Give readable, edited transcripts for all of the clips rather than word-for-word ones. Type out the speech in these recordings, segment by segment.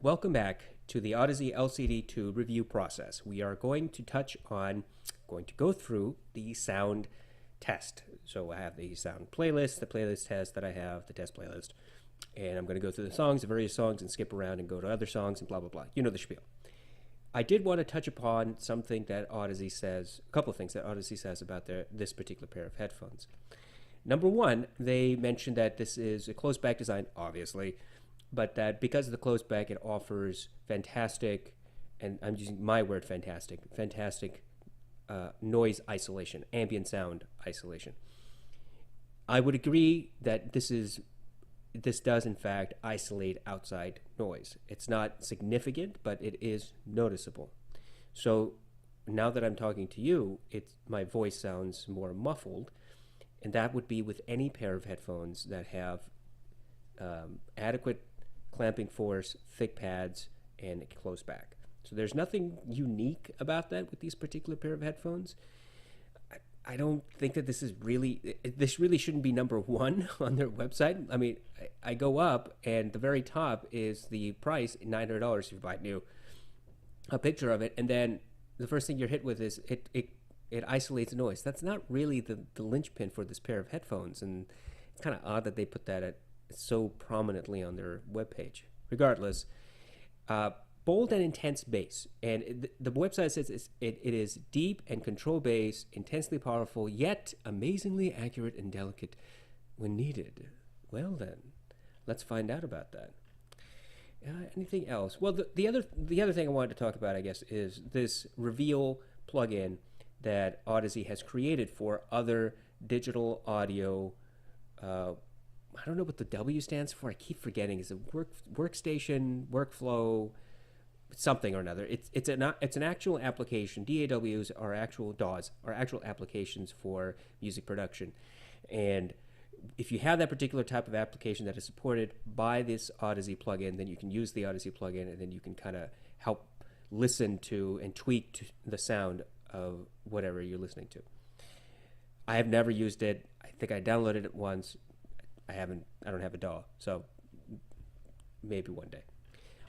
Welcome back to the Audeze LCD-2 review process. We are going to go through the sound test. So I have the sound playlist, the playlist test that I have, the test playlist, and I'm going to go through the songs, the various songs, and skip around and go to other songs and blah, blah, blah. You know the spiel. I did want to touch upon something that Audeze says, a couple of things that Audeze says about this particular pair of headphones. Number one, they mentioned that this is a closed back design, obviously, but that because of the closed back, it offers fantastic, and I'm using my word fantastic noise isolation, ambient sound isolation. I would agree that this does in fact isolate outside noise. It's not significant, but it is noticeable. So now that I'm talking to you, my voice sounds more muffled, and that would be with any pair of headphones that have adequate clamping force, thick pads, and a closed back. So there's nothing unique about that with these particular pair of headphones. I don't think that this really shouldn't be number one on their website. I mean, I go up and the very top is the price, $900 if you buy it new, a picture of it, and then the first thing you're hit with is it isolates noise. That's not really the linchpin for this pair of headphones, and it's kind of odd that they put that so prominently on their webpage. Regardless, bold and intense bass, and the website says it is deep and control bass, intensely powerful, yet amazingly accurate and delicate when needed. Well then, let's find out about that. Anything else? Well, the other thing I wanted to talk about, I guess, is this Reveal plugin that Audeze has created for other digital audio. I don't know what the W stands for. I keep forgetting. Is it workstation, workflow, something or another? It's an actual application. DAWs are actual DAWs are actual applications for music production, and if you have that particular type of application that is supported by this Audeze plugin, then you can use the Audeze plugin, and then you can kind of help listen to and tweak the sound of whatever you're listening to. I have never used it. I think I downloaded it once. I don't have a DAW, so maybe one day.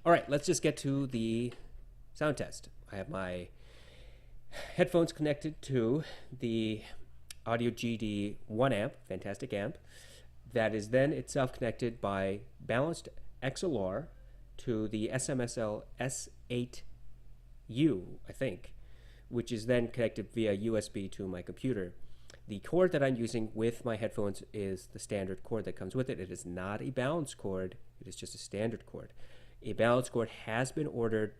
All right, let's just get to the sound test. I have my headphones connected to the Audio GD 1 amp, fantastic amp, that is then itself connected by balanced XLR to the SMSL S8U, I think, which is then connected via USB to my computer. The cord that I'm using with my headphones is the standard cord that comes with it. It is not a balance cord. It is just a standard cord. A balance cord has been ordered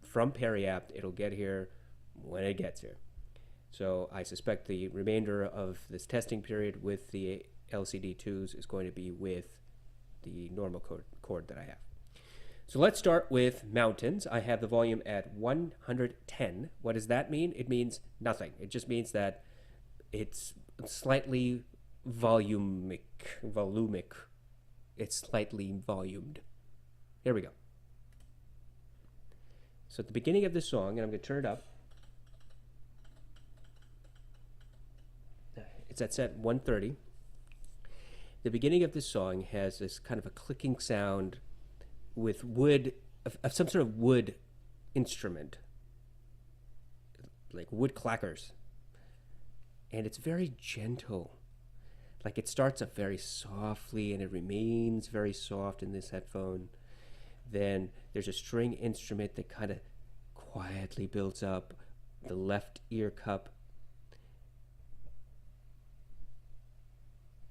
from Periapt. It'll get here when it gets here. So I suspect the remainder of this testing period with the LCD2s is going to be with the normal cord that I have. So let's start with mountains. I have the volume at 110. What does that mean? It means nothing. It just means that it's slightly volumic. It's slightly volumed. Here we go. So at the beginning of this song, and I'm going to turn it up. It's at set 130. The beginning of this song has this kind of a clicking sound with wood, of some sort of wood instrument, like wood clackers. And it's very gentle. Like it starts up very softly and it remains very soft in this headphone. Then there's a string instrument that kind of quietly builds up the left ear cup.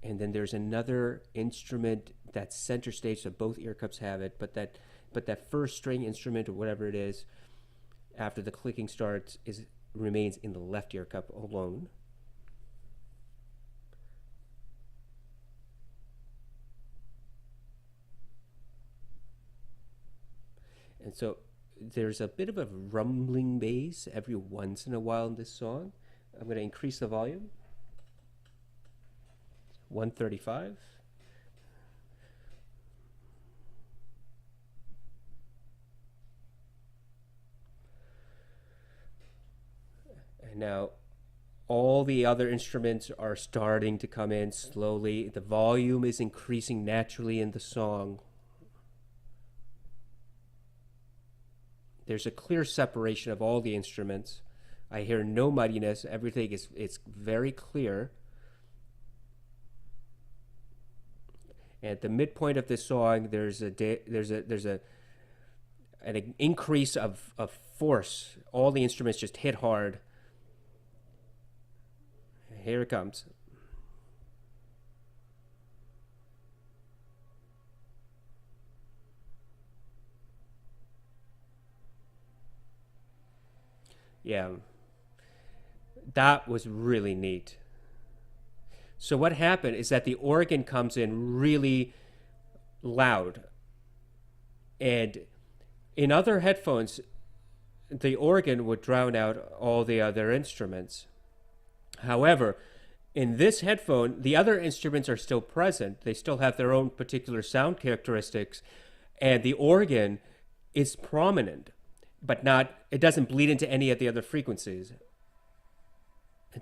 And then there's another instrument that's center stage, so both ear cups have it, but that first string instrument or whatever it is, after the clicking starts, remains in the left ear cup alone. And so there's a bit of a rumbling bass every once in a while in this song. I'm going to increase the volume. 135. And now all the other instruments are starting to come in slowly. The volume is increasing naturally in the song. There's a clear separation of all the instruments. I hear no muddiness. Everything is it's very clear. At the midpoint of this song, there's an increase of force. All the instruments just hit hard. Here it comes. Yeah, that was really neat. So what happened is that the organ comes in really loud, and in other headphones, the organ would drown out all the other instruments. However, in this headphone, the other instruments are still present. They still have their own particular sound characteristics, and the organ is prominent, but not, it doesn't bleed into any of the other frequencies.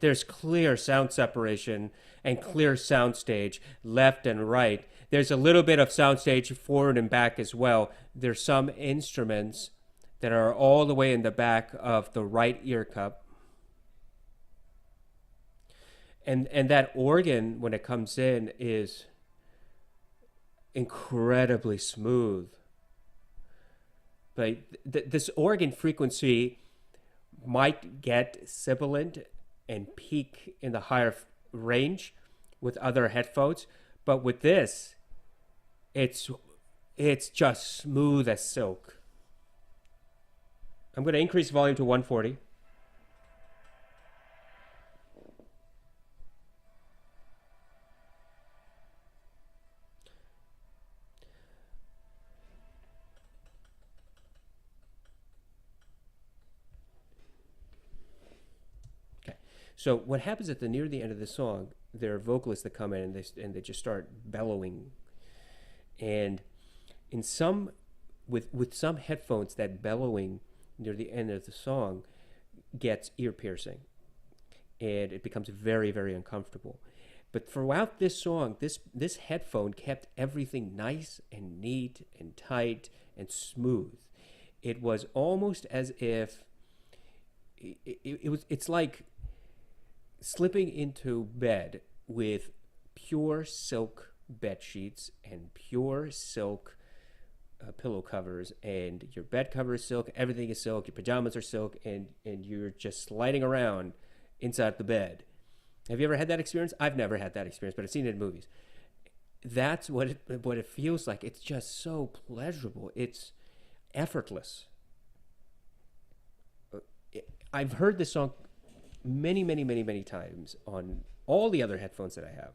There's clear sound separation and clear soundstage left and right. There's a little bit of soundstage forward and back as well. There's some instruments that are all the way in the back of the right ear cup. And that organ, when it comes in, is incredibly smooth. But this organ frequency might get sibilant and peak in the higher range with other headphones, but with this, it's just smooth as silk. I'm going to increase volume to 140. So what happens at the near the end of the song, there are vocalists that come in and they just start bellowing, and in some with some headphones, that bellowing near the end of the song gets ear piercing, and it becomes very, very uncomfortable. But throughout this song, this headphone kept everything nice and neat and tight and smooth. It was almost as if it's like slipping into bed with pure silk bed sheets and pure silk pillow covers, and your bed cover is silk, everything is silk, your pajamas are silk, and you're just sliding around inside the bed. Have you ever had that experience? I've never had that experience, but I've seen it in movies. That's what it feels like. It's just so pleasurable. It's effortless. I've heard this song many, many, many, many times on all the other headphones that I have,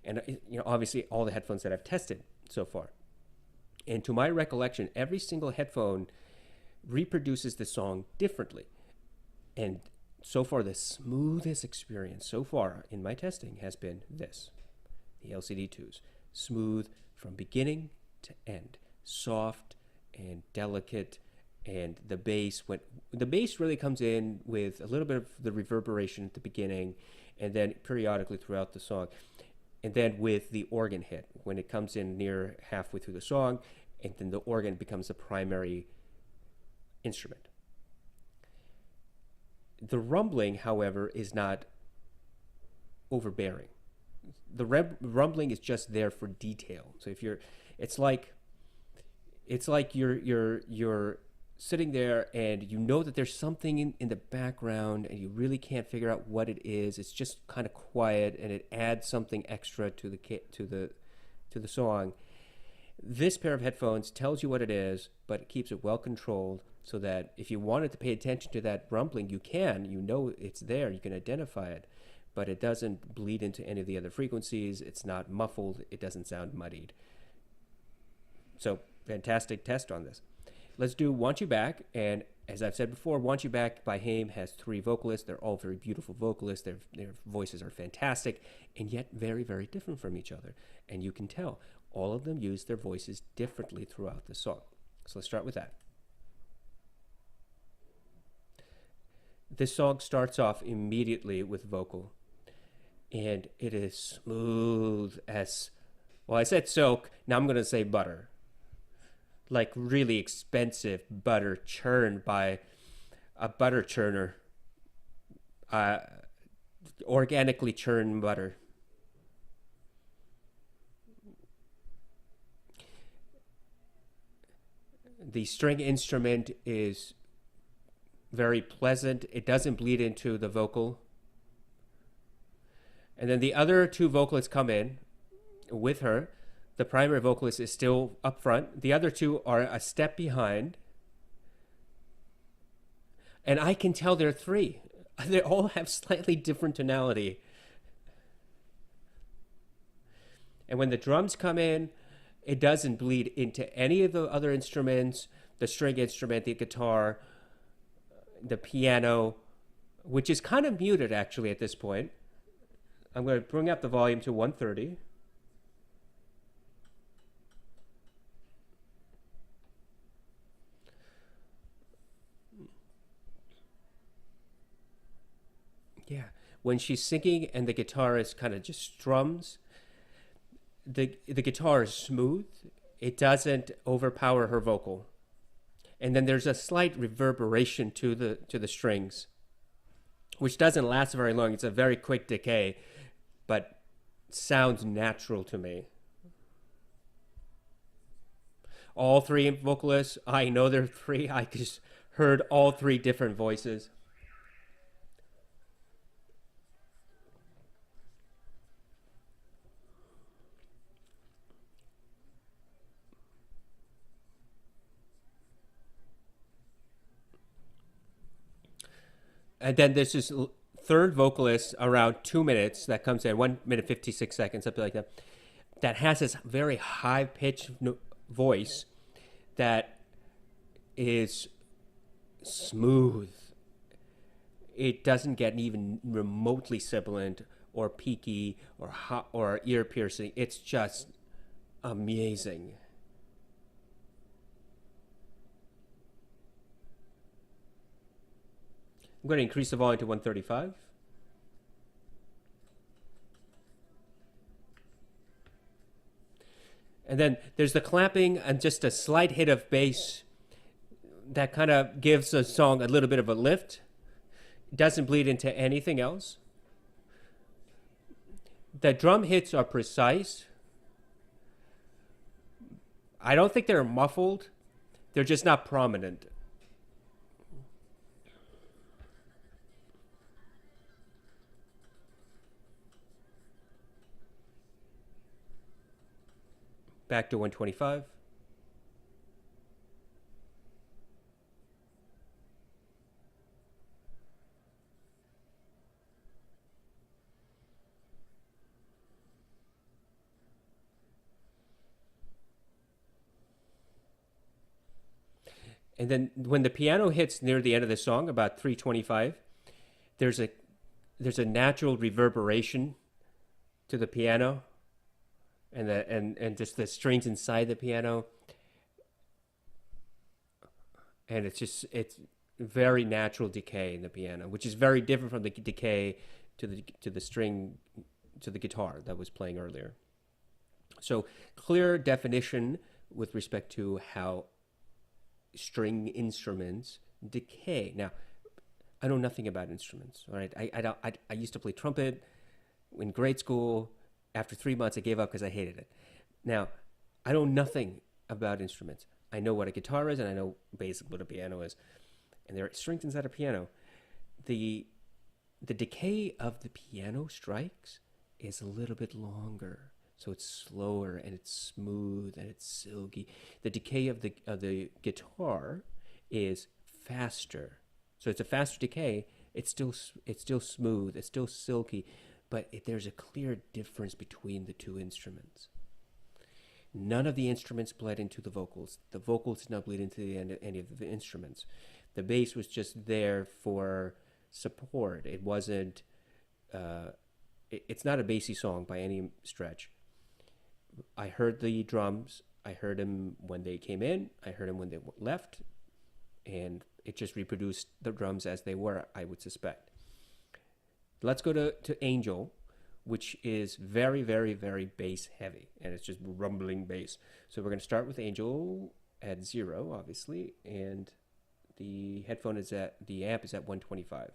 and obviously all the headphones that I've tested so far. And to my recollection, every single headphone reproduces the song differently. And so far, the smoothest experience so far in my testing has been this, the LCD2s. Smooth from beginning to end, soft and delicate. And the bass really comes in with a little bit of the reverberation at the beginning, and then periodically throughout the song, and then with the organ hit when it comes in near halfway through the song, and then the organ becomes the primary instrument. The rumbling, however, is not overbearing. The rumbling is just there for detail. So it's like you're sitting there and you know that there's something in the background and you really can't figure out what it is. It's just kind of quiet, and it adds something extra to the song. This pair of headphones tells you what it is, but it keeps it well controlled, so that if you wanted to pay attention to that rumbling, you can. You know it's there. You can identify it, but it doesn't bleed into any of the other frequencies. It's not muffled. It doesn't sound muddied. So fantastic test on this. Let's do Want You Back. And as I've said before, Want You Back by Haim has 3 vocalists. They're all very beautiful vocalists. Their voices are fantastic, and yet very, very different from each other. And you can tell all of them use their voices differently throughout the song. So let's start with that. This song starts off immediately with vocal, and it is smooth as, well, I said silk, now I'm going to say butter. like really expensive butter churned by a butter churner, uh, organically churned butter. The string instrument is very pleasant. It doesn't bleed into the vocal. And then the other two vocalists come in with her. The primary vocalist is still up front. The other two are a step behind. And I can tell they're three. They all have slightly different tonality. And when the drums come in, it doesn't bleed into any of the other instruments, the string instrument, the guitar, the piano, which is kind of muted actually at this point. I'm going to bring up the volume to 130. Yeah. When she's singing and the guitarist kind of just strums, the guitar is smooth. It doesn't overpower her vocal. And then there's a slight reverberation to the strings, which doesn't last very long. It's a very quick decay, but sounds natural to me. All three vocalists, I know they're three. I just heard all three different voices. And then there's this third vocalist around 2 minutes that comes in, 1 minute 56 seconds, something like that, that has this very high pitched voice that is smooth. It doesn't get even remotely sibilant or peaky or hot or ear piercing. It's just amazing. I'm going to increase the volume to 135. And then there's the clapping and just a slight hit of bass that kind of gives the song a little bit of a lift. It doesn't bleed into anything else. The drum hits are precise. I don't think they're muffled. They're just not prominent. Back to 125. And then when the piano hits near the end of the song, about 325, there's a there's a natural reverberation to the piano and just the strings inside the piano, and it's very natural decay in the piano, which is very different from the decay to the string to the guitar that was playing earlier. So clear definition with respect to how string instruments decay. Now, I know nothing about instruments. All right, I used to play trumpet in grade school. After 3 months, I gave up because I hated it. Now, I know nothing about instruments. I know what a guitar is, and I know basically what a piano is, and there are strings inside a piano. The decay of the piano strikes is a little bit longer, so it's slower and it's smooth and it's silky. The decay of the guitar is faster, so it's a faster decay. It's still smooth. It's still silky, but there's a clear difference between the two instruments. None of the instruments bled into the vocals. The vocals did not bleed into any of the instruments. The bass was just there for support. It wasn't. It's not a bassy song by any stretch. I heard the drums. I heard them when they came in. I heard them when they left, and it just reproduced the drums as they were, I would suspect. Let's go to Angel, which is very, very, very bass heavy, and it's just rumbling bass. So we're going to start with Angel at 0, obviously, and the amp is at 125.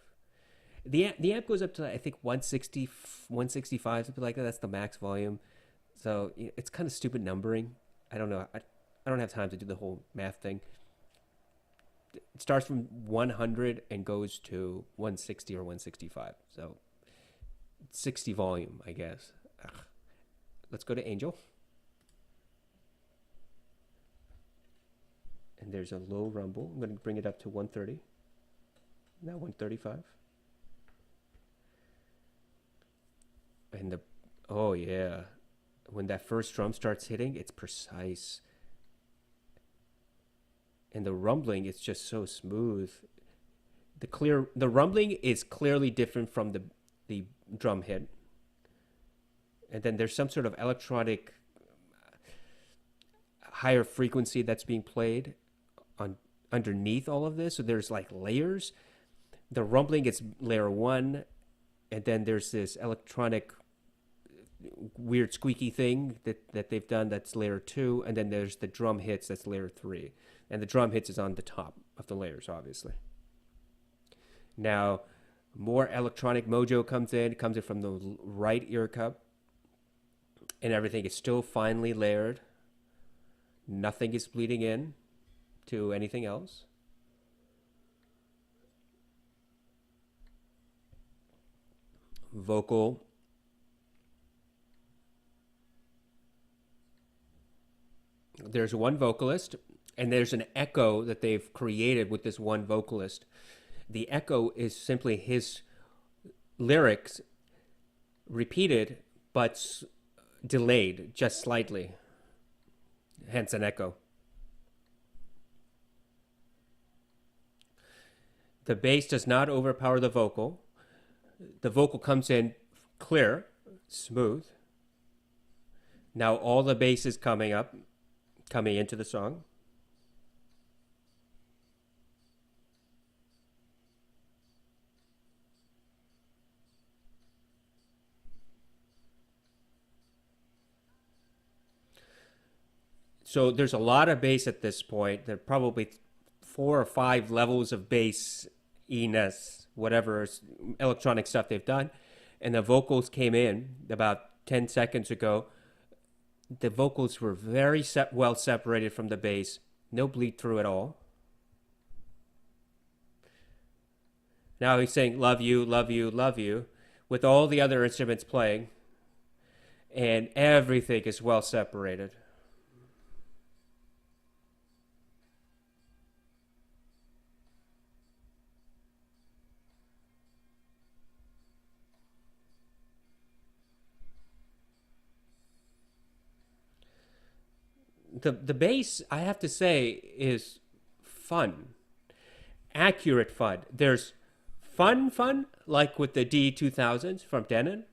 The amp goes up to, I think, 160, 165, something like that. That's the max volume. So it's kind of stupid numbering. I don't know. I don't have time to do the whole math thing. It starts from 100 and goes to 160 or 165. So 60 volume, I guess. Ugh. Let's go to Angel. And there's a low rumble. I'm going to bring it up to 130. Now 135. And oh yeah. When that first drum starts hitting, it's precise. And the rumbling is just so smooth. The rumbling is clearly different from the drum hit. And then there's some sort of electronic higher frequency that's being played underneath all of this. So there's like layers. The rumbling is layer 1, and then there's this electronic weird squeaky thing that they've done that's layer 2, and then there's the drum hits that's layer 3. And the drum hits is on the top of the layers, obviously. Now, more electronic mojo comes in from the right ear cup, and everything is still finely layered. Nothing is bleeding in to anything else. Vocal. There's one vocalist, and there's an echo that they've created with this one vocalist. The echo is simply his lyrics repeated, but delayed just slightly. Hence an echo. The bass does not overpower the vocal. The vocal comes in clear, smooth. Now all the bass is coming into the song. So there's a lot of bass at this point. There are probably 4 or 5 levels of bass-iness, whatever electronic stuff they've done. And the vocals came in about 10 seconds ago. The vocals were very well separated from the bass. No bleed through at all. Now he's saying, love you, love you, love you, with all the other instruments playing. And everything is well separated. The bass, I have to say, is fun. Accurate fun. There's fun, like with the D2000s from Denon,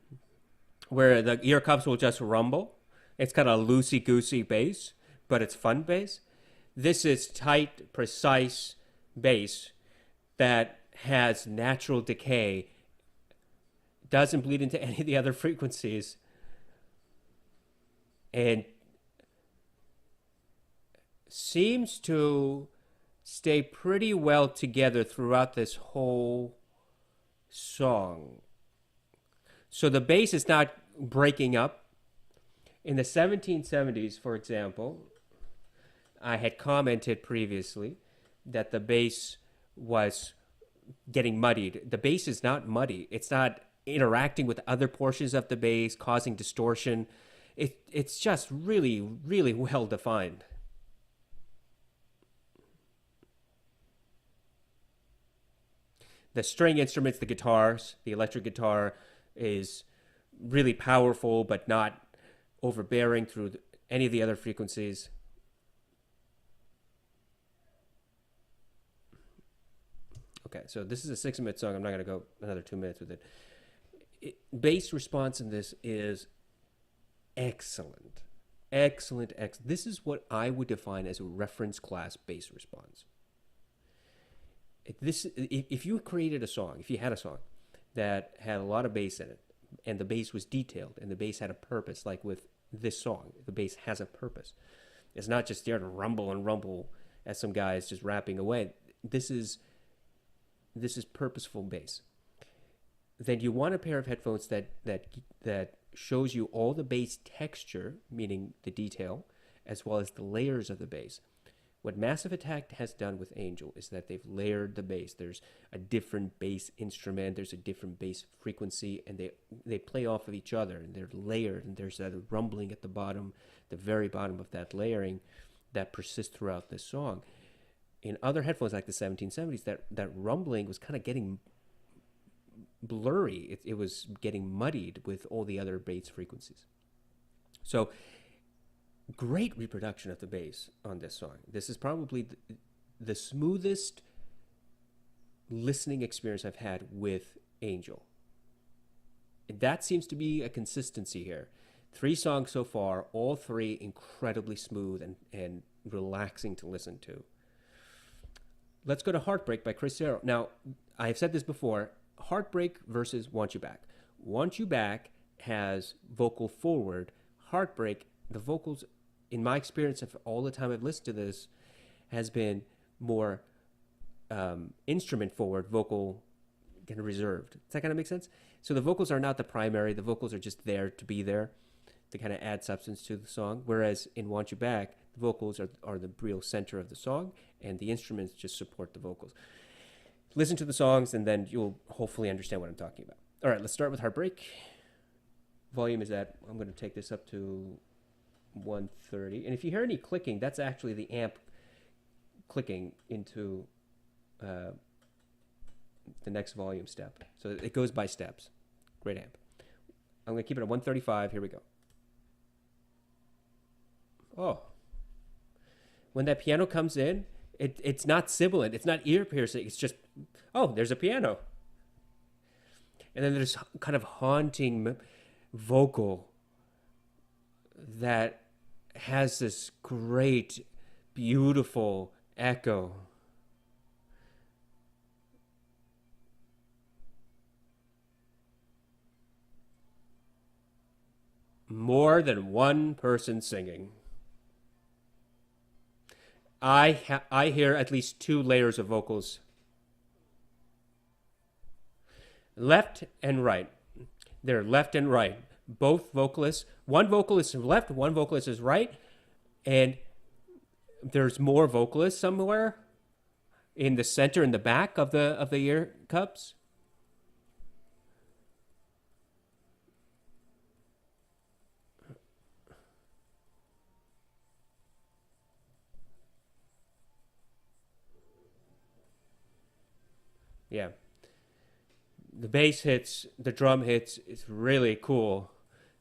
where the ear cups will just rumble. It's kind of loosey-goosey bass, but it's fun bass. This is tight, precise bass that has natural decay, doesn't bleed into any of the other frequencies, and seems to stay pretty well together throughout this whole song. So the bass is not breaking up. In the 1770s, for example, I had commented previously that the bass was getting muddied. The bass is not muddy. It's not interacting with other portions of the bass, causing distortion. It's just really, really well defined. The string instruments, the guitars, the electric guitar is really powerful, but not overbearing through any of the other frequencies. Okay, so this is a 6-minute song. I'm not going to go another 2 minutes with it. Bass response in this is excellent. Excellent. This is what I would define as a reference class bass response. If you created a song, if you had a song that had a lot of bass in it, and the bass was detailed, and the bass had a purpose, like with this song, the bass has a purpose. It's not just there to rumble and rumble as some guy is just rapping away. This is purposeful bass. Then you want a pair of headphones that shows you all the bass texture, meaning the detail, as well as the layers of the bass. What Massive Attack has done with Angel is that they've layered the bass. There's a different bass instrument, there's a different bass frequency, and they play off of each other, and they're layered, and there's that rumbling at the bottom, the very bottom of that layering that persists throughout this song. In other headphones like the 1770s, that rumbling was kind of getting blurry. It was getting muddied with all the other bass frequencies. So great reproduction of the bass on this song. This is probably the smoothest listening experience I've had with Angel. That seems to be a consistency here. 3 songs so far, all 3 incredibly smooth and relaxing to listen to. Let's go to Heartbreak by Chris Sarah. Now, I've said this before, Heartbreak versus Want You Back. Want You Back has vocal forward. Heartbreak, the vocals, in my experience of all the time I've listened to this, has been more instrument forward, vocal kind of reserved. Does that kind of make sense? So the vocals are not the primary. The vocals are just there to be there, to kind of add substance to the song. Whereas in Want You Back, the vocals are the real center of the song, and the instruments just support the vocals. Listen to the songs, and then you'll hopefully understand what I'm talking about. All right, let's start with Heartbreak. Volume is at, I'm going to take this up to 130. And if you hear any clicking, that's actually the amp clicking into the next volume step. So it goes by steps. Great amp. I'm going to keep it at 135. Here we go. Oh. When that piano comes in, it's not sibilant. It's not ear piercing. It's just, oh, there's a piano. And then there's kind of haunting vocal that has this great, beautiful echo. More than one person singing. I hear at least 2 layers of vocals. Left and right. They're left and right. Both vocalists. One vocalist is left, one vocalist is right, and there's more vocalists somewhere in the center, in the back of the ear cups. Yeah. The bass hits, the drum hits, it's really cool,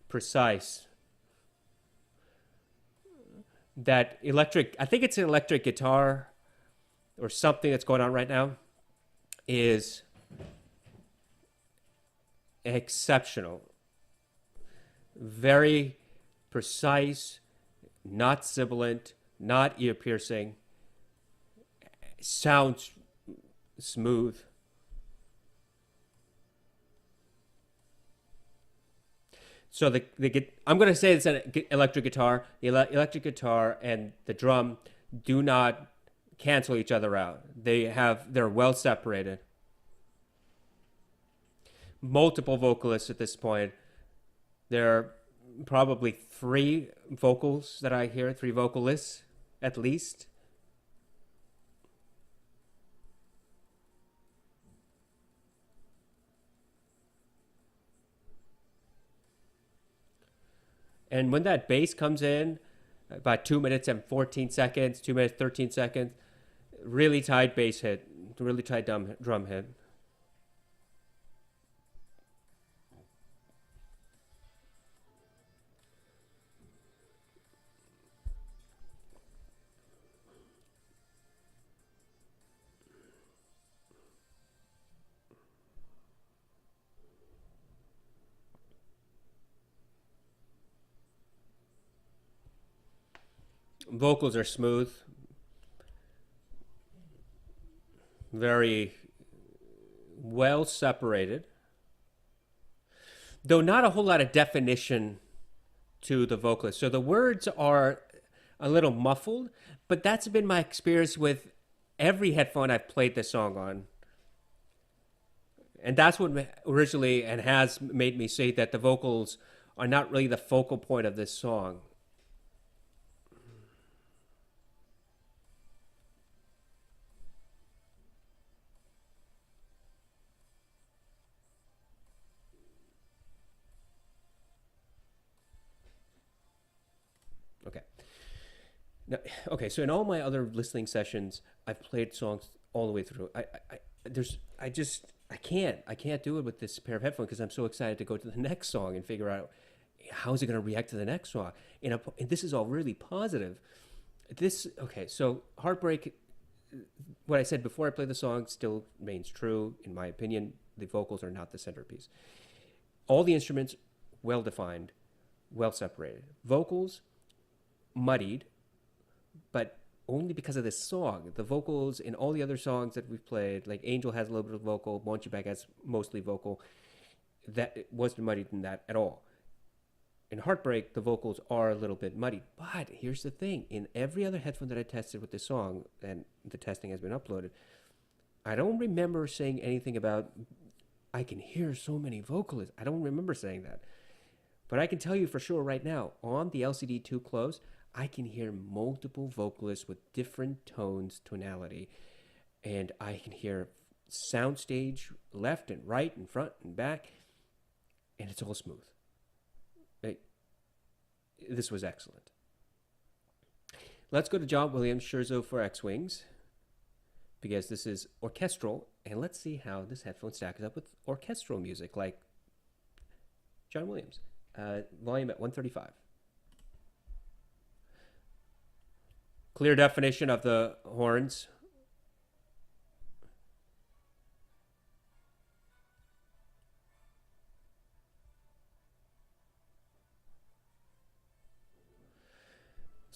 precise. That electric, I think it's an electric guitar or something that's going on right now, is exceptional. Very precise, not sibilant, not ear piercing, sounds smooth. So I'm going to say it's an electric guitar. The electric guitar and the drum do not cancel each other out. They're well separated. Multiple vocalists at this point. There are probably 3 vocals that I hear, 3 vocalists at least. And when that bass comes in, about 2 minutes and 14 seconds, 2 minutes, 13 seconds, really tight bass hit, really tight drum hit. Vocals are smooth, very well separated, though not a whole lot of definition to the vocalist. So the words are a little muffled, but that's been my experience with every headphone I've played this song on. And that's what originally and has made me say that the vocals are not really the focal point of this song. Okay. Now, okay, so in all my other listening sessions, I've played songs all the way through. I can't do it with this pair of headphones because I'm so excited to go to the next song and figure out how is it going to react to the next song. And this is all really positive. Okay, so Heartbreak, what I said before I play the song still remains true. In my opinion, the vocals are not the centerpiece. All the instruments, well defined, well separated. Vocals, muddied, but only because of this song. The vocals in all the other songs that we've played, like Angel has a little bit of vocal, Want You Back has mostly vocal, that it wasn't muddied in that at all. In Heartbreak, the vocals are a little bit muddy. But here's the thing. In every other headphone that I tested with this song, and the testing has been uploaded, I don't remember saying anything about, I can hear so many vocalists. I don't remember saying that. But I can tell you for sure right now, on the LCD-2 Closed, I can hear multiple vocalists with different tones, tonality. And I can hear soundstage left and right and front and back. And it's all smooth. This was excellent. Let's go to John Williams, Scherzo for X-Wings, because this is orchestral, and let's see how this headphone stacks up with orchestral music like John Williams. Volume at 135. Clear definition of the horns.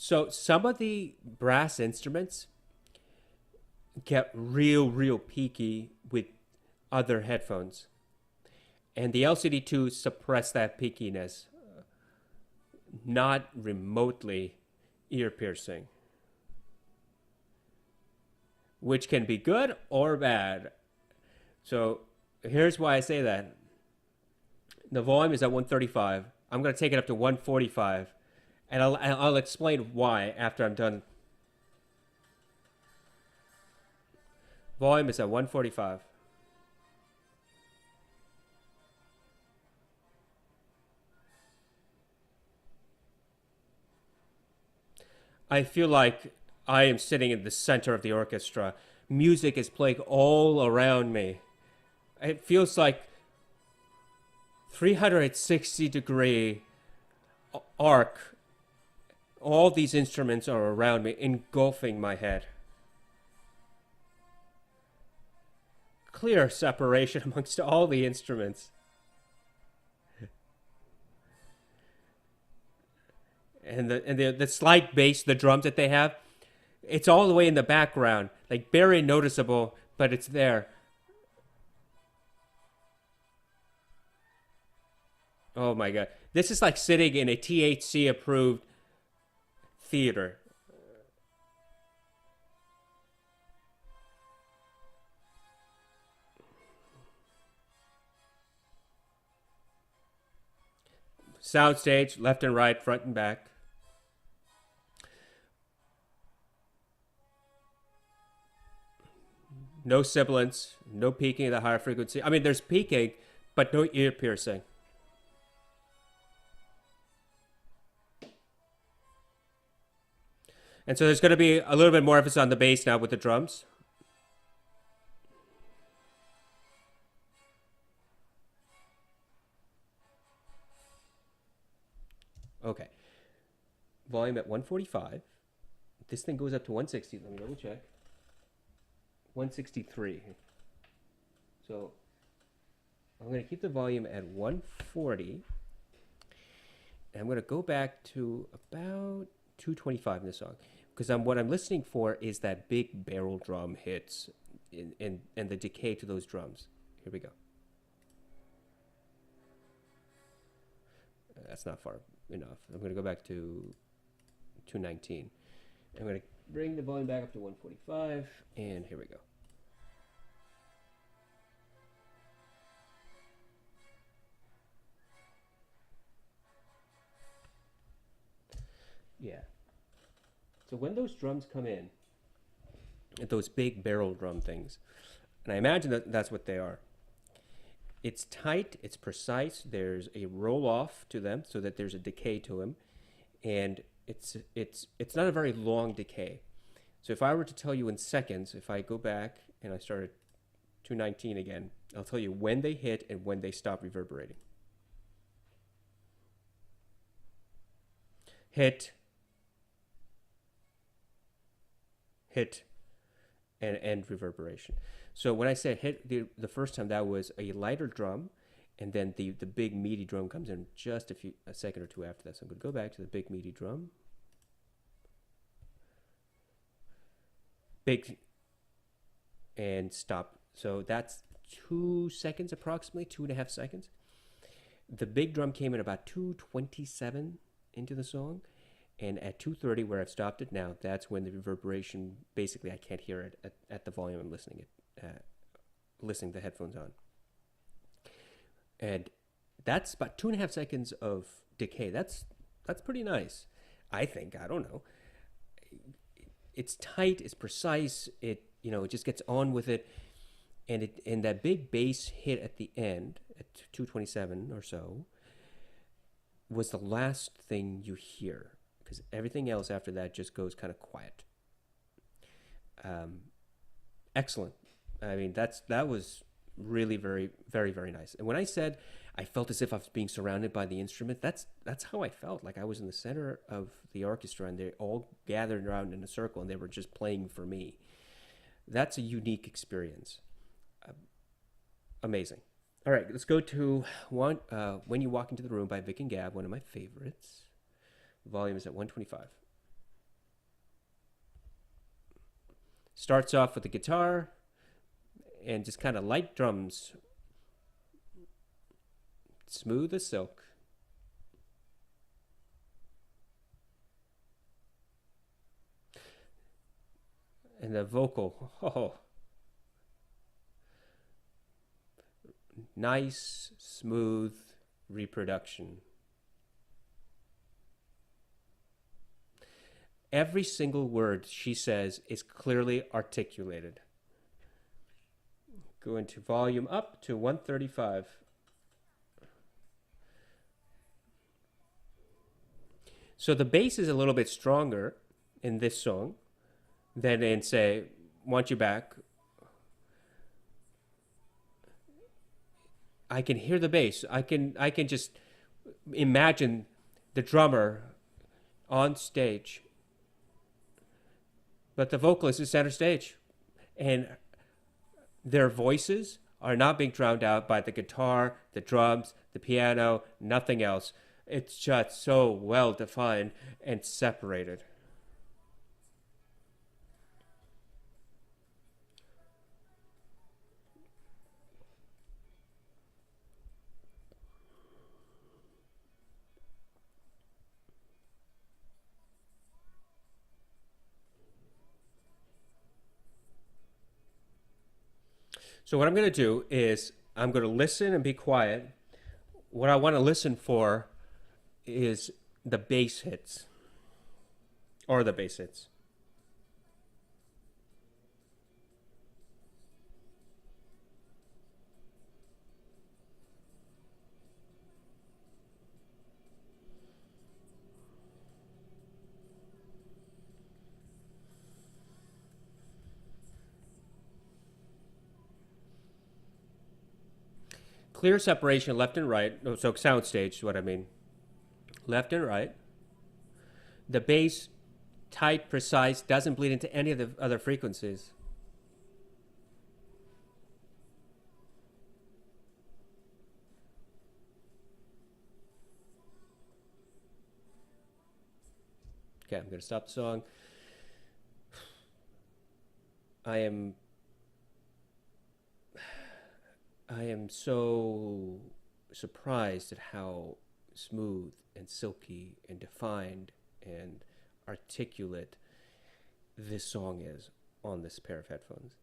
So some of the brass instruments get real peaky with other headphones. And the LCD2 suppressed that peakiness. Not remotely ear-piercing. Which can be good or bad. So here's why I say that. The volume is at 135. I'm going to take it up to 145. And I'll explain why after I'm done. Volume is at 145. I feel like I am sitting in the center of the orchestra. Music is playing all around me. It feels like 360-degree arc. All these instruments are around me, engulfing my head. Clear separation amongst all the instruments. And the slight bass, the drums that they have, it's all the way in the background. Like barely noticeable, but it's there. Oh my God. This is like sitting in a THC approved theater. Soundstage, left and right, front and back. No sibilance, no peaking at the higher frequency. I mean, there's peaking, but no ear piercing. And so there's going to be a little bit more emphasis on the bass now with the drums. Okay. Volume at 145. This thing goes up to 160. Let me double check. 163. So I'm going to keep the volume at 140. And I'm going to go back to about 225 in this song. Because what I'm listening for is that big barrel drum hits and the decay to those drums. Here we go. That's not far enough. I'm going to go back to 219. I'm going to bring the volume back up to 145, and here we go. Yeah. So when those drums come in, those big barrel drum things, and I imagine that that's what they are. It's tight, it's precise. There's a roll off to them, so that there's a decay to them, and it's not a very long decay. So if I were to tell you in seconds, if I go back and I start at 219 again, I'll tell you when they hit and when they stop reverberating. Hit, hit, and end reverberation. So when I said hit the first time, that was a lighter drum, and then the big meaty drum comes in just a second or two after that. So I'm going to go back to the big meaty drum. Big, and stop. So that's 2 seconds approximately, 2.5 seconds. The big drum came in about 2:27 into the song, and at 2:30, where I've stopped it now, that's when the reverberation, basically I can't hear it at the volume I'm listening the headphones on. And that's about 2.5 seconds of decay. That's pretty nice, I think. I don't know. It's tight, it's precise, it just gets on with it, and that big bass hit at the end at 2:27 or so was the last thing you hear, because everything else after that just goes kind of quiet. Excellent. I mean, that was really very, very, very nice. And when I said I felt as if I was being surrounded by the instrument, that's how I felt. Like I was in the center of the orchestra, and they all gathered around in a circle, and they were just playing for me. That's a unique experience. Amazing. All right, let's go to When You Walk Into the Room by Vic and Gab, one of my favorites. Volume is at 125. Starts off with the guitar and just kind of light drums. Smooth as silk. And the vocal, nice, smooth reproduction. Every single word she says is clearly articulated. Go into volume up to 135. So the bass is a little bit stronger in this song than in, say, Want You Back. I can hear the bass. I can just imagine the drummer on stage, but the vocalist is center stage, and their voices are not being drowned out by the guitar, the drums, the piano, nothing else. It's just so well defined and separated. So what I'm going to do is I'm going to listen and be quiet. What I want to listen for is the bass hits, or the bass hits. Clear separation left and right. So sound stage is what I mean. Left and right. The bass, tight, precise, doesn't bleed into any of the other frequencies. Okay, I'm going to stop the song. I am so surprised at how smooth and silky and defined and articulate this song is on this pair of headphones.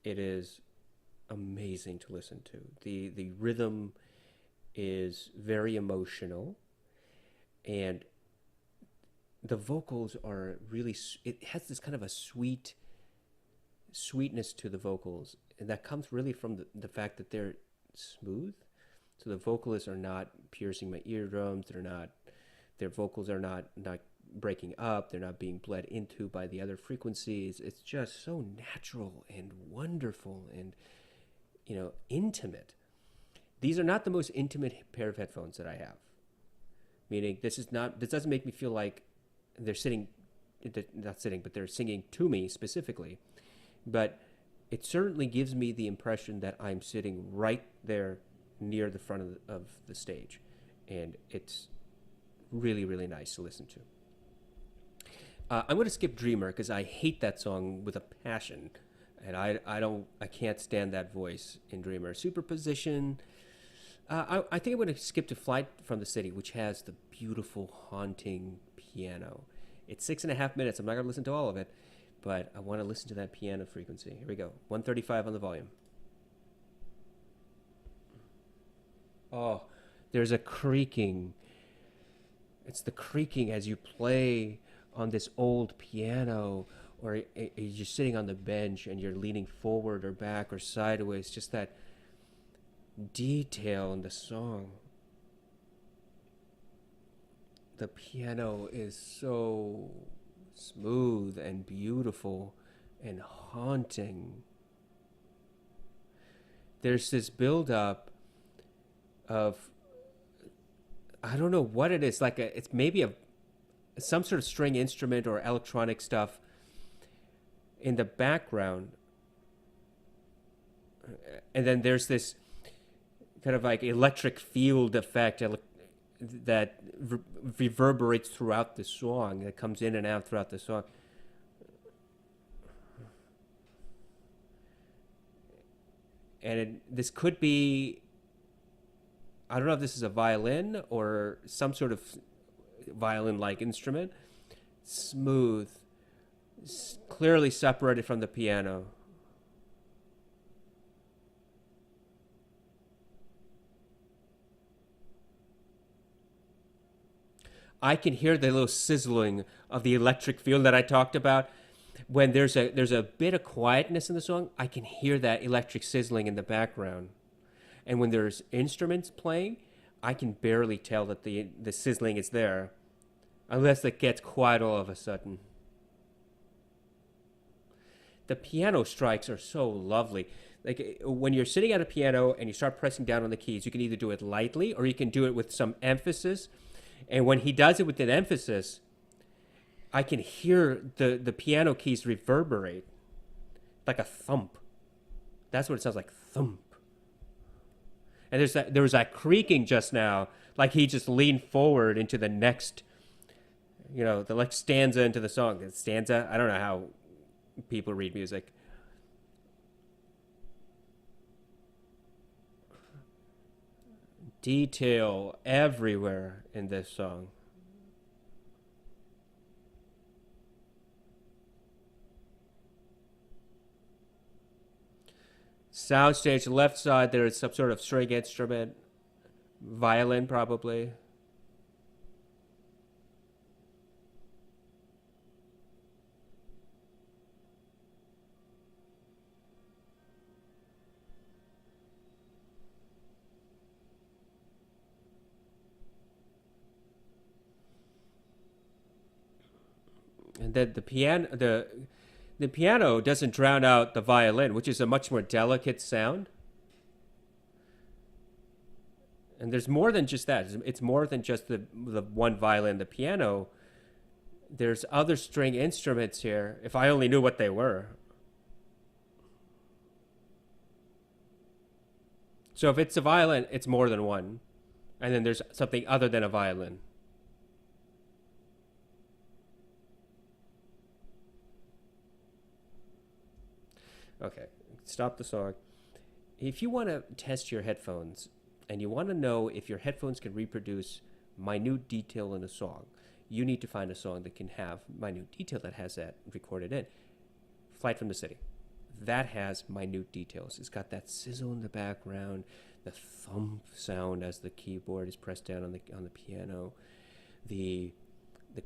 It is amazing to listen to. The rhythm is very emotional, and the vocals are really, it has this kind of a sweetness to the vocals, and that comes really from the fact that they're smooth. So the vocalists are not piercing my eardrums. Their vocals are not breaking up. They're not being bled into by the other frequencies. It's just so natural and wonderful and, intimate. These are not the most intimate pair of headphones that I have. Meaning this doesn't make me feel like they're they're singing to me specifically. But it certainly gives me the impression that I'm sitting right there near the front of the stage. And it's really, really nice to listen to. I'm going to skip Dreamer because I hate that song with a passion. And I can't stand that voice in Dreamer. Superposition. I think I'm going to skip to Flight from the City, which has the beautiful, haunting piano. It's 6.5 minutes. I'm not going to listen to all of it, but I want to listen to that piano frequency. Here we go. 135 on the volume. Oh, there's a creaking. It's the creaking as you play on this old piano, or you're sitting on the bench and you're leaning forward or back or sideways. Just that detail in the song. The piano is so smooth and beautiful and haunting. There's this build-up of, I don't know what it is, it's maybe some sort of string instrument or electronic stuff in the background, and then there's this kind of like electric field effect that reverberates throughout the song, that comes in and out throughout the song. And this could be, I don't know if this is a violin or some sort of violin-like instrument. Smooth, clearly separated from the piano. I can hear the little sizzling of the electric field that I talked about. When there's a bit of quietness in the song, I can hear that electric sizzling in the background. And when there's instruments playing, I can barely tell that the sizzling is there, unless it gets quiet all of a sudden. The piano strikes are so lovely. Like when you're sitting at a piano and you start pressing down on the keys, you can either do it lightly or you can do it with some emphasis. And when he does it with an emphasis, I can hear the piano keys reverberate like a thump. That's what it sounds like, thump. And there was that creaking just now, like he just leaned forward into the next, the next stanza into the song. Stanza? I don't know how people read music. Detail everywhere in this song. Soundstage left side, there is some sort of string instrument, violin probably. And then the piano doesn't drown out the violin, which is a much more delicate sound. And there's more than just that. It's more than just the one violin. The piano, there's other string instruments here. If I only knew what they were. So if it's a violin, it's more than one. And then there's something other than a violin. Okay, stop the song. If you want to test your headphones and you want to know if your headphones can reproduce minute detail in a song, you need to find a song that can have minute detail that has that recorded in. Flight from the City. That has minute details. It's got that sizzle in the background, the thump sound as the keyboard is pressed down on the piano, the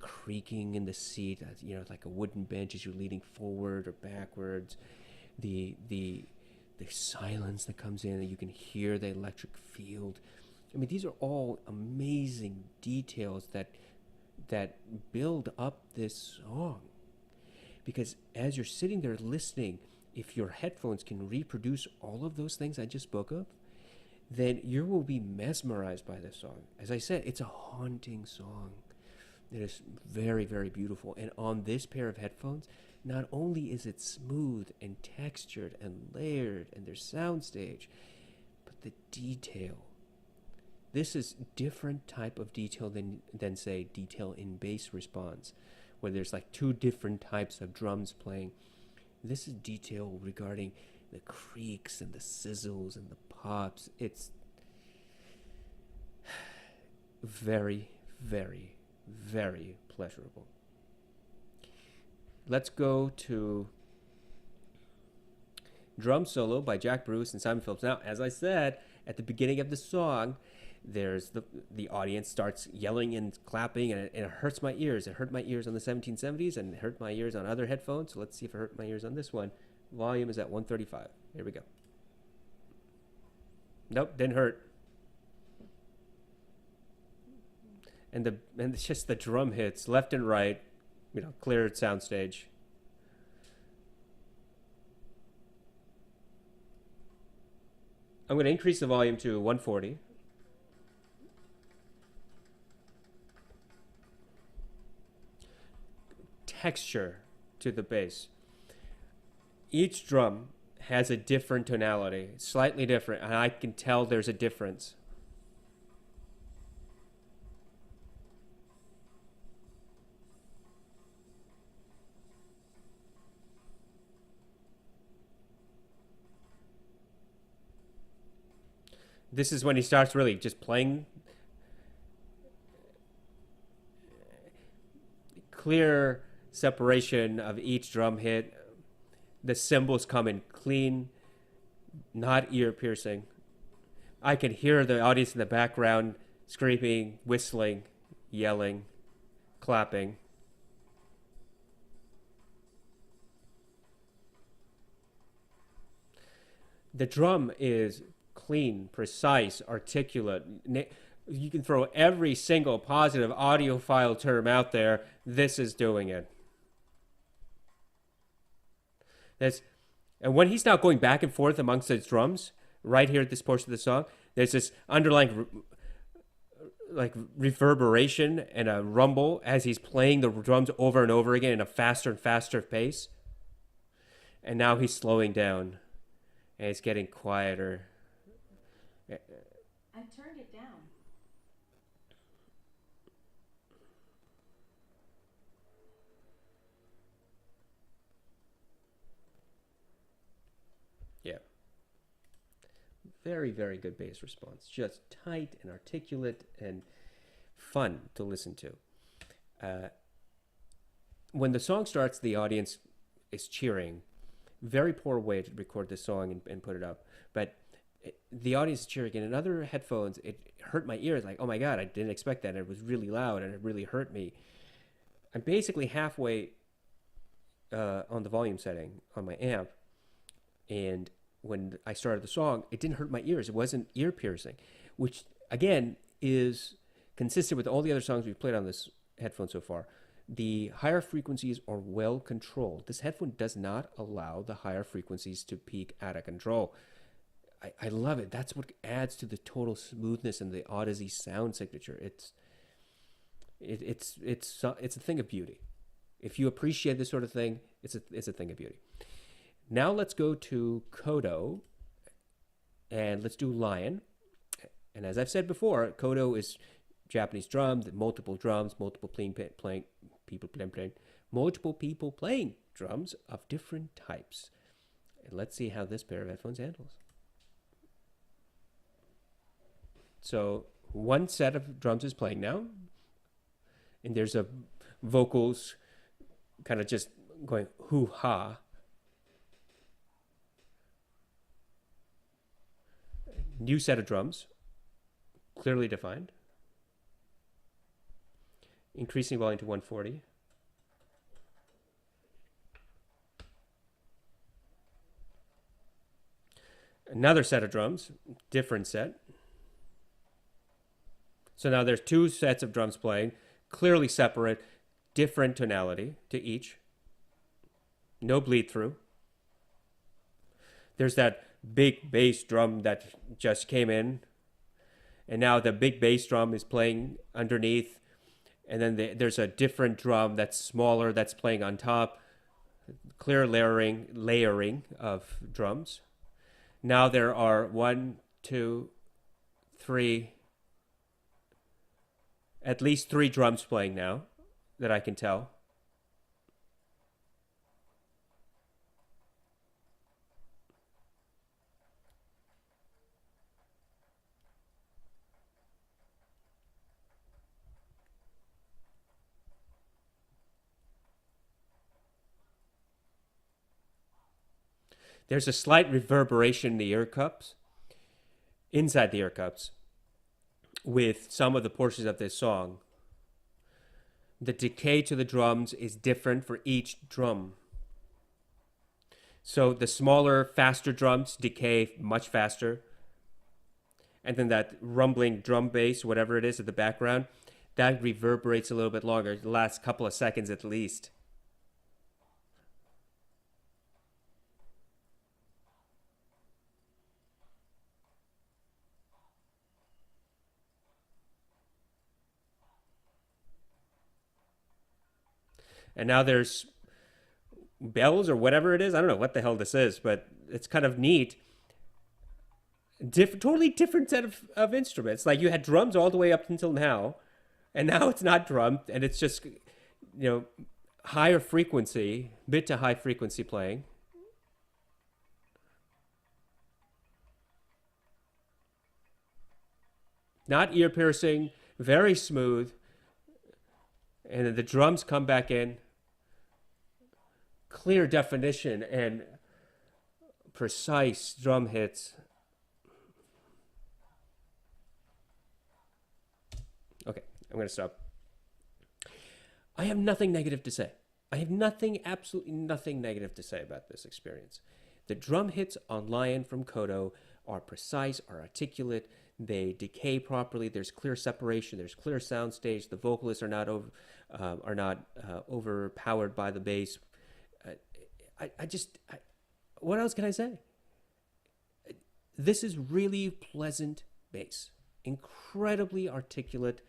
creaking in the seat, like a wooden bench as you're leaning forward or backwards, the silence that comes in, and you can hear the electric field. I mean, these are all amazing details that build up this song. Because as you're sitting there listening, if your headphones can reproduce all of those things I just spoke of, then you will be mesmerized by this song. As I said, it's a haunting song. It is very, very beautiful. And on this pair of headphones, not only is it smooth and textured and layered and there's soundstage, but the detail. This is different type of detail than say, detail in bass response, where there's like two different types of drums playing. This is detail regarding the creaks and the sizzles and the pops. It's very, very, very pleasurable. Let's go to Drum Solo by Jack Bruce and Simon Phillips. Now, as I said, at the beginning of the song, there's the audience starts yelling and clapping, and it hurts my ears. It hurt my ears on the 1770s, and it hurt my ears on other headphones. So let's see if it hurt my ears on this one. Volume is at 135. Here we go. Nope, didn't hurt. And it's just the drum hits left and right, clear soundstage. I'm going to increase the volume to 140. Texture to the bass. Each drum has a different tonality, slightly different, and I can tell there's a difference. This is when he starts really just playing. Clear separation of each drum hit. The cymbals come in clean, not ear piercing. I can hear the audience in the background screaming, whistling, yelling, clapping. The drum is clean, precise, articulate. You can throw every single positive audiophile term out there. This is doing it. And when he's now going back and forth amongst his drums, right here at this portion of the song, there's this underlying reverberation and a rumble as he's playing the drums over and over again in a faster and faster pace. And now he's slowing down, and it's getting quieter. I turned it down. Yeah. Very, very good bass response. Just tight and articulate and fun to listen to. When the song starts, the audience is cheering. Very poor way to record this song and put it up. But the audience is cheering. And in other headphones, it hurt my ears. Like, oh my God, I didn't expect that. And it was really loud and it really hurt me. I'm basically halfway on the volume setting on my amp. And when I started the song, it didn't hurt my ears. It wasn't ear piercing, which again is consistent with all the other songs we've played on this headphone so far. The higher frequencies are well controlled. This headphone does not allow the higher frequencies to peak out of control. I love it. That's what adds to the total smoothness and the Audeze sound signature. It's a thing of beauty. If you appreciate this sort of thing, it's a thing of beauty. Now let's go to Koto, and let's do Lion. And as I've said before, Koto is Japanese drums, multiple people playing drums of different types. And let's see how this pair of headphones handles. So one set of drums is playing now, and there's a vocals kind of just going hoo ha. New set of drums, clearly defined. Increasing volume to 140. Another set of drums, different set. So now there's two sets of drums playing, clearly separate, different tonality to each. No bleed through. There's that big bass drum that just came in, and now the big bass drum is playing underneath, and then there's a different drum that's smaller that's playing on top. Clear layering of drums. Now there are 1, 2, 3, at least 3 drums playing now that I can tell. There's a slight reverberation in the ear cups, inside the ear cups, with some of the portions of this song. The decay to the drums is different for each drum. So the smaller, faster drums decay much faster. And then that rumbling drum bass, whatever it is at the background, that reverberates a little bit longer, the last couple of seconds at least. And now there's bells or whatever it is. I don't know what the hell this is, but it's kind of neat. Totally different set of instruments. Like you had drums all the way up until now, and now it's not drum, and it's just, higher frequency, mid to high frequency playing. Not ear piercing, very smooth. And then the drums come back in. Clear definition and precise drum hits. Okay, I'm going to stop. I have nothing negative to say. I have absolutely nothing negative to say about this experience. The drum hits on Lion from Koto are precise, are articulate, they decay properly, there's clear separation, there's clear sound stage, the vocalists are not overpowered by the bass. What else can I say? This is really pleasant bass. Incredibly articulate,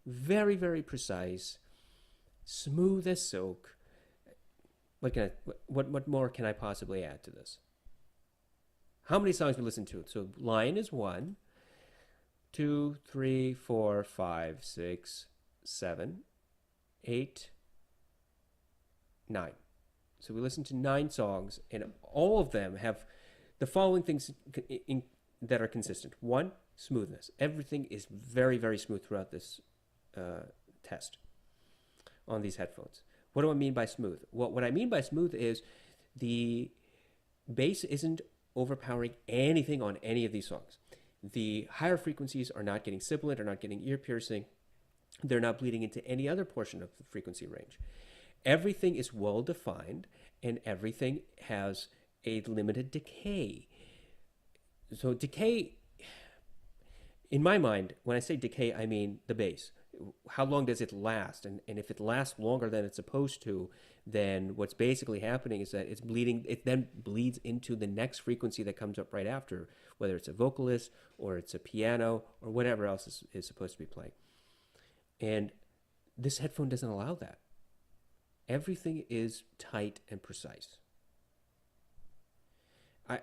very, very precise, smooth as silk. What more can I possibly add to this? How many songs we listen to? So Lion is 1, 2, 3, 4, 5, 6, 7, 8, 9. So we listen to 9 songs, and all of them have the following things that are consistent. 1, smoothness. Everything is very, very smooth throughout this test on these headphones. What do I mean by smooth? What I mean by smooth is the bass isn't overpowering anything on any of these songs. The higher frequencies are not getting sibilant, are not getting ear piercing. They're not bleeding into any other portion of the frequency range. Everything is well defined, and everything has a limited decay. So decay, in my mind, when I say decay, I mean the bass. How long does it last? And if it lasts longer than it's supposed to, then what's basically happening is that it's bleeding. It then bleeds into the next frequency that comes up right after, whether it's a vocalist or it's a piano or whatever else is supposed to be playing. And this headphone doesn't allow that. Everything is tight and precise.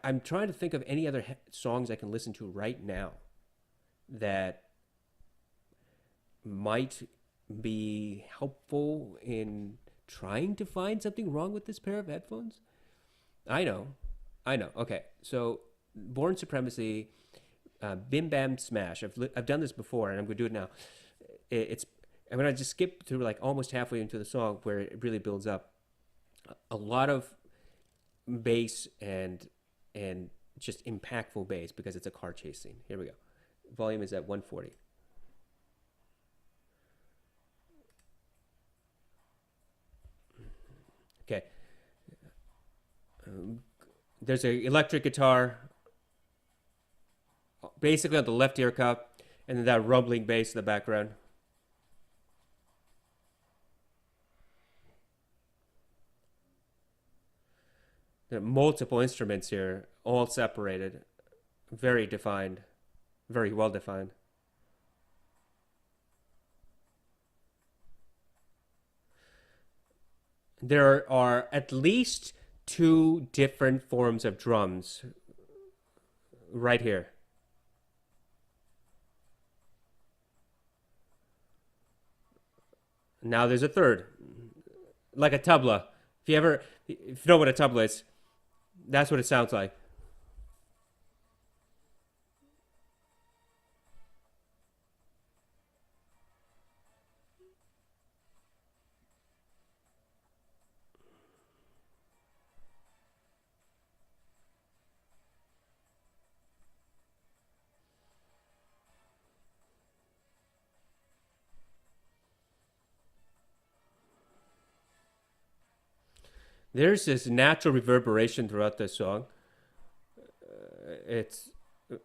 I'm trying to think of any other songs I can listen to right now that might be helpful in trying to find something wrong with this pair of headphones. I know. Okay, so Born Supremacy, Bim Bam Smash. I've done this before, and I'm going to do it now. It's I'm gonna just skip through like almost halfway into the song where it really builds up. A lot of bass and just impactful bass because it's a car chase scene. Here we go. Volume is at 140. Okay. There's an electric guitar basically on the left ear cup, and then that rumbling bass in the background. There are multiple instruments here, all separated, very defined, very well defined. There are at least two different forms of drums right here. Now there's a third, like a tabla. If you know what a tabla is, that's what it sounds like. There's this natural reverberation throughout this song. It's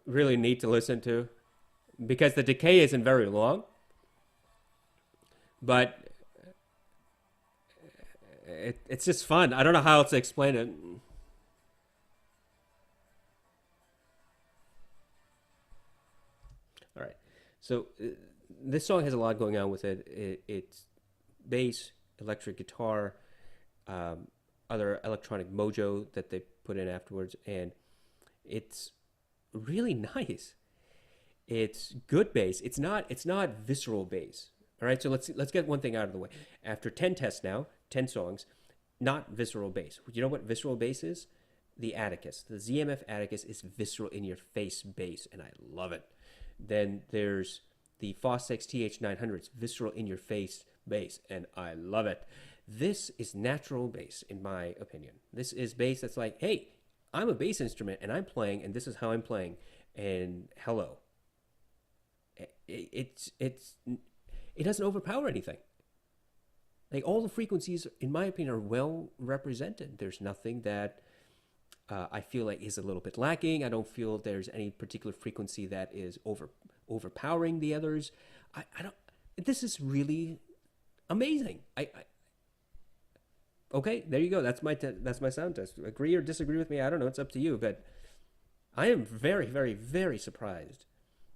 really neat to listen to because the decay isn't very long, but it's just fun. I don't know how else to explain it. All right. So this song has a lot going on with it's bass, electric guitar, um, other electronic mojo that they put in afterwards, and it's really nice. It's good bass. It's not visceral bass. All right. So let's get one thing out of the way. After 10 tests now, 10 songs, not visceral bass. You know what visceral bass is? The Atticus. The ZMF Atticus is visceral in your face bass, and I love it. Then there's the Fostex TH900's visceral in your face bass, and I love it. This is natural bass, in my opinion. This is bass that's like, hey, I'm a bass instrument, and I'm playing, and this is how I'm playing, and hello. It doesn't overpower anything. Like all the frequencies, in my opinion, are well represented. There's nothing that I feel like is a little bit lacking. I don't feel there's any particular frequency that is overpowering the others. I don't. This is really amazing. Okay, there you go. That's my sound test. Agree or disagree with me? I don't know. It's up to you. But I am very, very, very surprised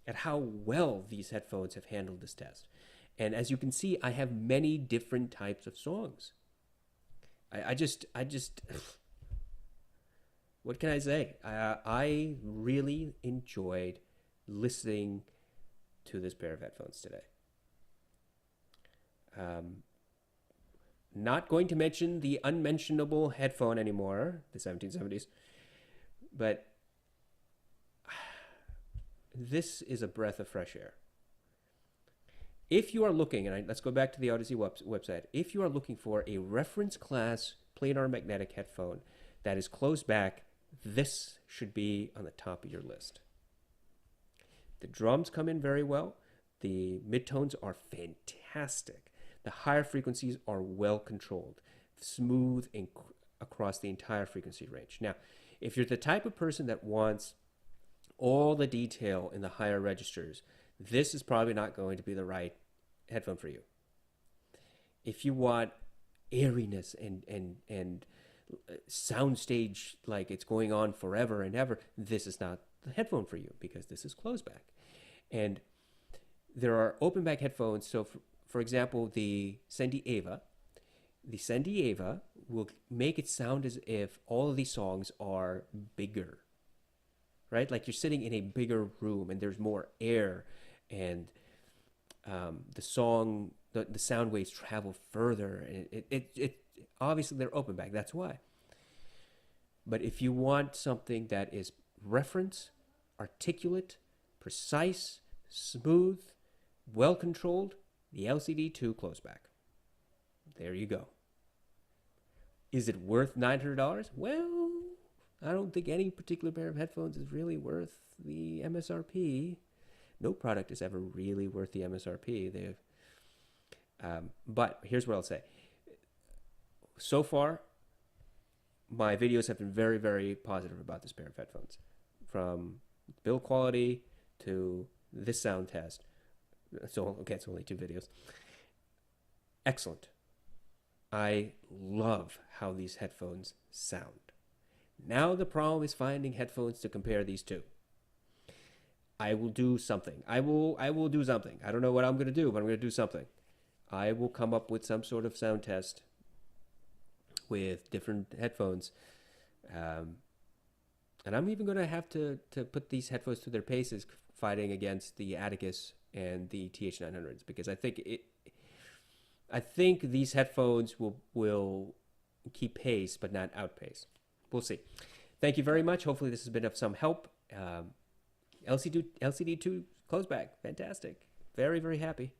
at how well these headphones have handled this test. And as you can see, I have many different types of songs. I just, what can I say? I really enjoyed listening to this pair of headphones today. Not going to mention the unmentionable headphone anymore, the 1770s, but this is a breath of fresh air. If you are looking, and let's go back to the Audeze website, if you are looking for a reference class planar magnetic headphone that is closed back, this should be on the top of your list. The drums come in very well. The midtones are fantastic. The higher frequencies are well controlled, smooth across the entire frequency range. Now, if you're the type of person that wants all the detail in the higher registers, this is probably not going to be the right headphone for you. If you want airiness and soundstage like it's going on forever and ever, this is not the headphone for you because this is closed back. And there are open back headphones. So for example, the Sendi Eva will make it sound as if all of these songs are bigger, right? Like you're sitting in a bigger room and there's more air, and the sound waves travel further, and it obviously they're open back. That's why. But if you want something that is reference, articulate, precise, smooth, well controlled, the LCD-2 Closed back. There you go. Is it worth $900? Well, I don't think any particular pair of headphones is really worth the MSRP. No product is ever really worth the MSRP. But here's what I'll say. So far, my videos have been very, very positive about this pair of headphones. From build quality to this sound test. So, okay, it's only 2 videos. Excellent. I love how these headphones sound. Now the problem is finding headphones to compare these two. I will do something. I will do something. I don't know what I'm going to do, but I'm going to do something. I will come up with some sort of sound test with different headphones. And I'm even going to have to put these headphones to their paces fighting against the Atticus and the TH900s, because I think these headphones will keep pace but not outpace. We'll see. Thank you very much. Hopefully this has been of some help. LCD2 Closed back. Fantastic. Very, very happy.